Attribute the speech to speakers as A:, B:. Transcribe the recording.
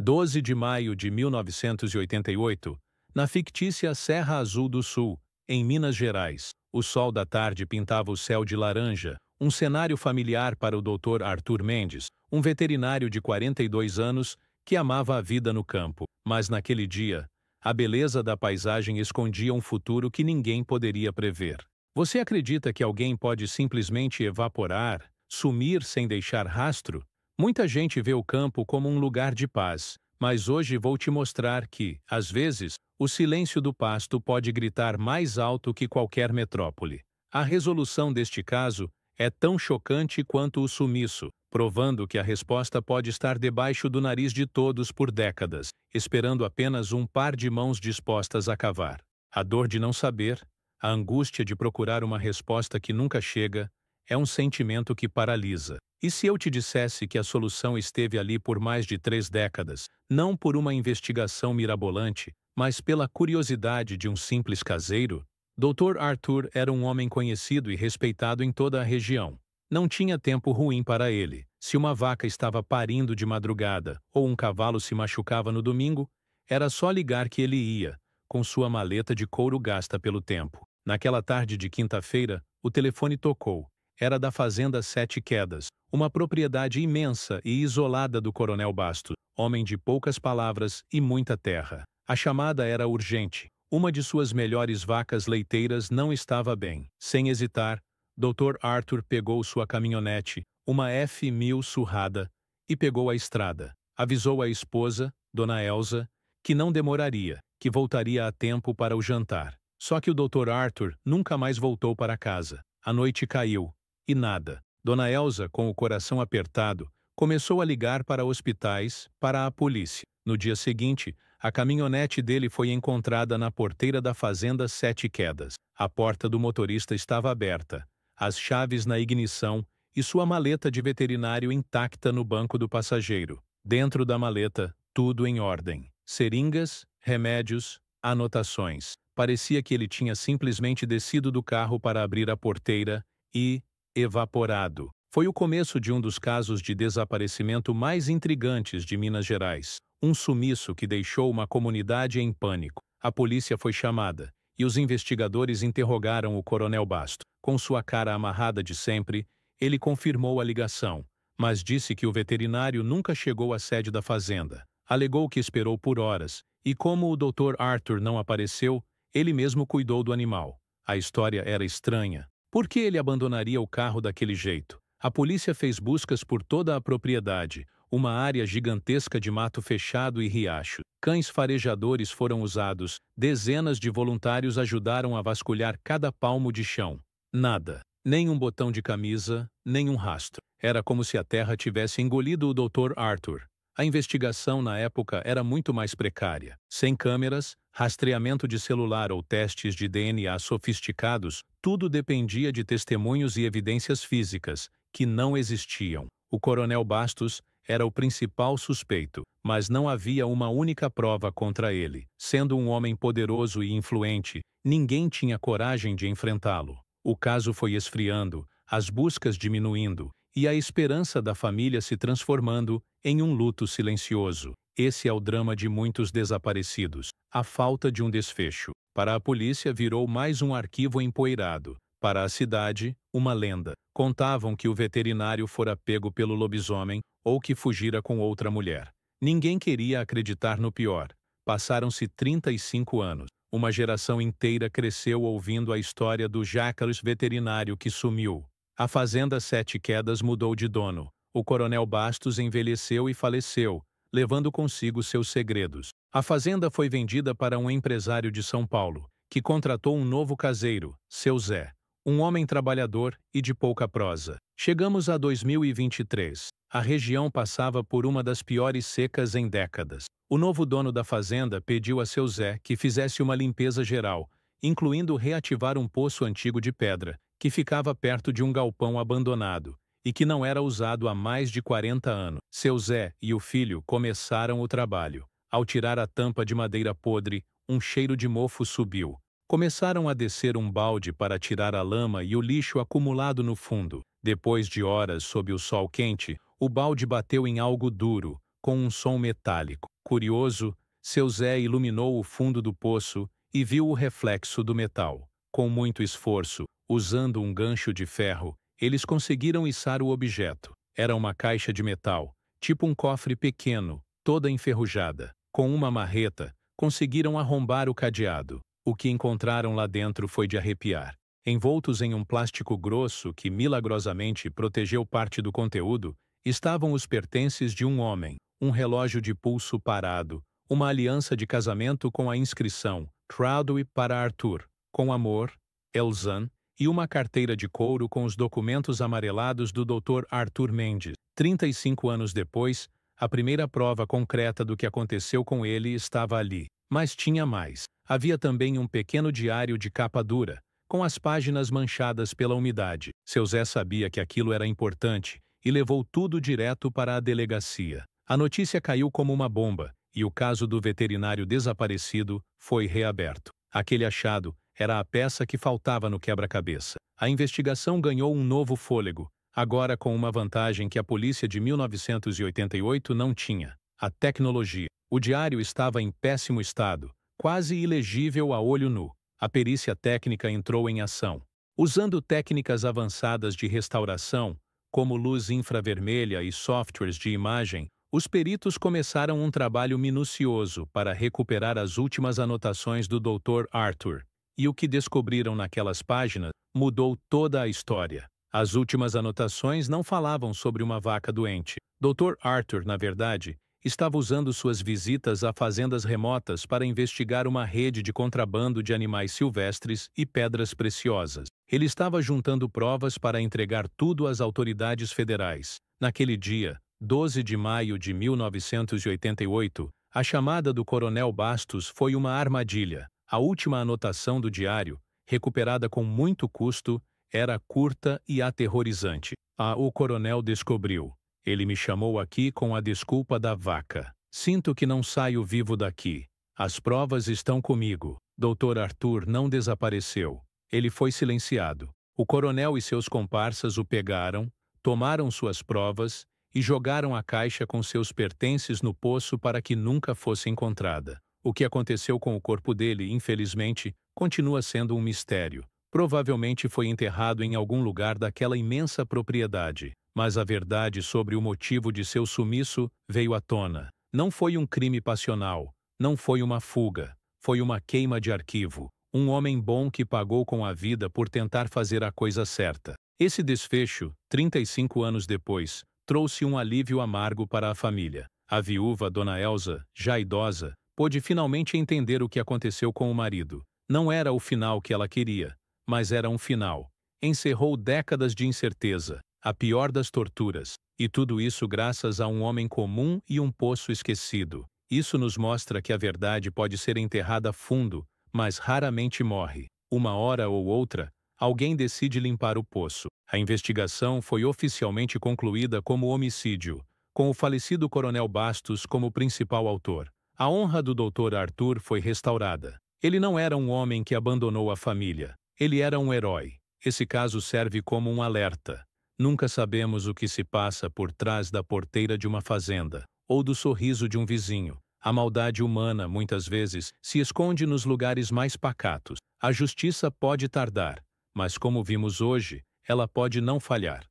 A: 12 de maio de 1988, na fictícia Serra Azul do Sul, em Minas Gerais, o sol da tarde pintava o céu de laranja, um cenário familiar para o Dr. Arthur Mendes, um veterinário de 42 anos que amava a vida no campo. Mas naquele dia, a beleza da paisagem escondia um futuro que ninguém poderia prever. Você acredita que alguém pode simplesmente evaporar, sumir sem deixar rastro? Muita gente vê o campo como um lugar de paz, mas hoje vou te mostrar que, às vezes, o silêncio do pasto pode gritar mais alto que qualquer metrópole. A resolução deste caso é tão chocante quanto o sumiço, provando que a resposta pode estar debaixo do nariz de todos por décadas, esperando apenas um par de mãos dispostas a cavar. A dor de não saber, a angústia de procurar uma resposta que nunca chega, é um sentimento que paralisa. E se eu te dissesse que a solução esteve ali por mais de 3 décadas, não por uma investigação mirabolante, mas pela curiosidade de um simples caseiro? Dr. Arthur era um homem conhecido e respeitado em toda a região. Não tinha tempo ruim para ele. Se uma vaca estava parindo de madrugada ou um cavalo se machucava no domingo, era só ligar que ele ia, com sua maleta de couro gasta pelo tempo. Naquela tarde de quinta-feira, o telefone tocou. Era da Fazenda Sete Quedas, uma propriedade imensa e isolada do Coronel Bastos, homem de poucas palavras e muita terra. A chamada era urgente. Uma de suas melhores vacas leiteiras não estava bem. Sem hesitar, Dr. Arthur pegou sua caminhonete, uma F1000 surrada, e pegou a estrada. Avisou a esposa, Dona Elza, que não demoraria, que voltaria a tempo para o jantar. Só que o Dr. Arthur nunca mais voltou para casa. A noite caiu. E nada. Dona Elza, com o coração apertado, começou a ligar para hospitais, para a polícia. No dia seguinte, a caminhonete dele foi encontrada na porteira da Fazenda Sete Quedas. A porta do motorista estava aberta, as chaves na ignição e sua maleta de veterinário intacta no banco do passageiro. Dentro da maleta, tudo em ordem. Seringas, remédios, anotações. Parecia que ele tinha simplesmente descido do carro para abrir a porteira e evaporado. Foi o começo de um dos casos de desaparecimento mais intrigantes de Minas Gerais. Um sumiço que deixou uma comunidade em pânico. A polícia foi chamada, e os investigadores interrogaram o Coronel Bastos. Com sua cara amarrada de sempre, ele confirmou a ligação, mas disse que o veterinário nunca chegou à sede da fazenda. Alegou que esperou por horas, e como o Dr. Arthur não apareceu, ele mesmo cuidou do animal. A história era estranha. Por que ele abandonaria o carro daquele jeito? A polícia fez buscas por toda a propriedade, uma área gigantesca de mato fechado e riacho. Cães farejadores foram usados, dezenas de voluntários ajudaram a vasculhar cada palmo de chão. Nada. Nem um botão de camisa, nem um rastro. Era como se a terra tivesse engolido o Dr. Arthur. A investigação na época era muito mais precária. Sem câmeras, rastreamento de celular ou testes de DNA sofisticados, tudo dependia de testemunhos e evidências físicas, que não existiam. O Coronel Bastos era o principal suspeito, mas não havia uma única prova contra ele. Sendo um homem poderoso e influente, ninguém tinha coragem de enfrentá-lo. O caso foi esfriando, as buscas diminuindo, e a esperança da família se transformando em um luto silencioso. Esse é o drama de muitos desaparecidos, a falta de um desfecho. Para a polícia virou mais um arquivo empoeirado. Para a cidade, uma lenda. Contavam que o veterinário fora pego pelo lobisomem ou que fugira com outra mulher. Ninguém queria acreditar no pior. Passaram-se 35 anos. Uma geração inteira cresceu ouvindo a história do Jacques veterinário que sumiu. A Fazenda Sete Quedas mudou de dono. O Coronel Bastos envelheceu e faleceu, levando consigo seus segredos. A fazenda foi vendida para um empresário de São Paulo, que contratou um novo caseiro, seu Zé. Um homem trabalhador e de pouca prosa. Chegamos a 2023. A região passava por uma das piores secas em décadas. O novo dono da fazenda pediu a seu Zé que fizesse uma limpeza geral, incluindo reativar um poço antigo de pedra, que ficava perto de um galpão abandonado, e que não era usado há mais de 40 anos. Seu Zé e o filho começaram o trabalho. Ao tirar a tampa de madeira podre, um cheiro de mofo subiu. Começaram a descer um balde para tirar a lama e o lixo acumulado no fundo. Depois de horas sob o sol quente, o balde bateu em algo duro, com um som metálico. Curioso, seu Zé iluminou o fundo do poço e viu o reflexo do metal. Com muito esforço, usando um gancho de ferro, eles conseguiram içar o objeto. Era uma caixa de metal, tipo um cofre pequeno, toda enferrujada. Com uma marreta, conseguiram arrombar o cadeado. O que encontraram lá dentro foi de arrepiar. Envoltos em um plástico grosso que milagrosamente protegeu parte do conteúdo, estavam os pertences de um homem, um relógio de pulso parado, uma aliança de casamento com a inscrição Traudwe para Arthur, com amor, Elzan, e uma carteira de couro com os documentos amarelados do Dr. Arthur Mendes. 35 anos depois, a primeira prova concreta do que aconteceu com ele estava ali. Mas tinha mais. Havia também um pequeno diário de capa dura, com as páginas manchadas pela umidade. Seu Zé sabia que aquilo era importante e levou tudo direto para a delegacia. A notícia caiu como uma bomba e o caso do veterinário desaparecido foi reaberto. Aquele achado era a peça que faltava no quebra-cabeça. A investigação ganhou um novo fôlego, agora com uma vantagem que a polícia de 1988 não tinha: a tecnologia. O diário estava em péssimo estado, quase ilegível a olho nu. A perícia técnica entrou em ação. Usando técnicas avançadas de restauração, como luz infravermelha e softwares de imagem, os peritos começaram um trabalho minucioso para recuperar as últimas anotações do Dr. Arthur. E o que descobriram naquelas páginas mudou toda a história. As últimas anotações não falavam sobre uma vaca doente. Dr. Arthur, na verdade, estava usando suas visitas a fazendas remotas para investigar uma rede de contrabando de animais silvestres e pedras preciosas. Ele estava juntando provas para entregar tudo às autoridades federais. Naquele dia, 12 de maio de 1988, a chamada do Coronel Bastos foi uma armadilha. A última anotação do diário, recuperada com muito custo, era curta e aterrorizante. O coronel descobriu: ele me chamou aqui com a desculpa da vaca. Sinto que não saio vivo daqui. As provas estão comigo. Dr. Arthur não desapareceu. Ele foi silenciado. O coronel e seus comparsas o pegaram, tomaram suas provas e jogaram a caixa com seus pertences no poço para que nunca fosse encontrada. O que aconteceu com o corpo dele, infelizmente, continua sendo um mistério. Provavelmente foi enterrado em algum lugar daquela imensa propriedade. Mas a verdade sobre o motivo de seu sumiço veio à tona. Não foi um crime passional, não foi uma fuga, foi uma queima de arquivo. Um homem bom que pagou com a vida por tentar fazer a coisa certa. Esse desfecho, 35 anos depois, trouxe um alívio amargo para a família. A viúva, Dona Elza, já idosa, pôde finalmente entender o que aconteceu com o marido. Não era o final que ela queria, mas era um final. Encerrou décadas de incerteza, a pior das torturas, e tudo isso graças a um homem comum e um poço esquecido. Isso nos mostra que a verdade pode ser enterrada fundo, mas raramente morre. Uma hora ou outra, alguém decide limpar o poço. A investigação foi oficialmente concluída como homicídio, com o falecido Coronel Bastos como principal autor. A honra do Dr. Arthur foi restaurada. Ele não era um homem que abandonou a família. Ele era um herói. Esse caso serve como um alerta. Nunca sabemos o que se passa por trás da porteira de uma fazenda, ou do sorriso de um vizinho. A maldade humana, muitas vezes, se esconde nos lugares mais pacatos. A justiça pode tardar, mas como vimos hoje, ela pode não falhar.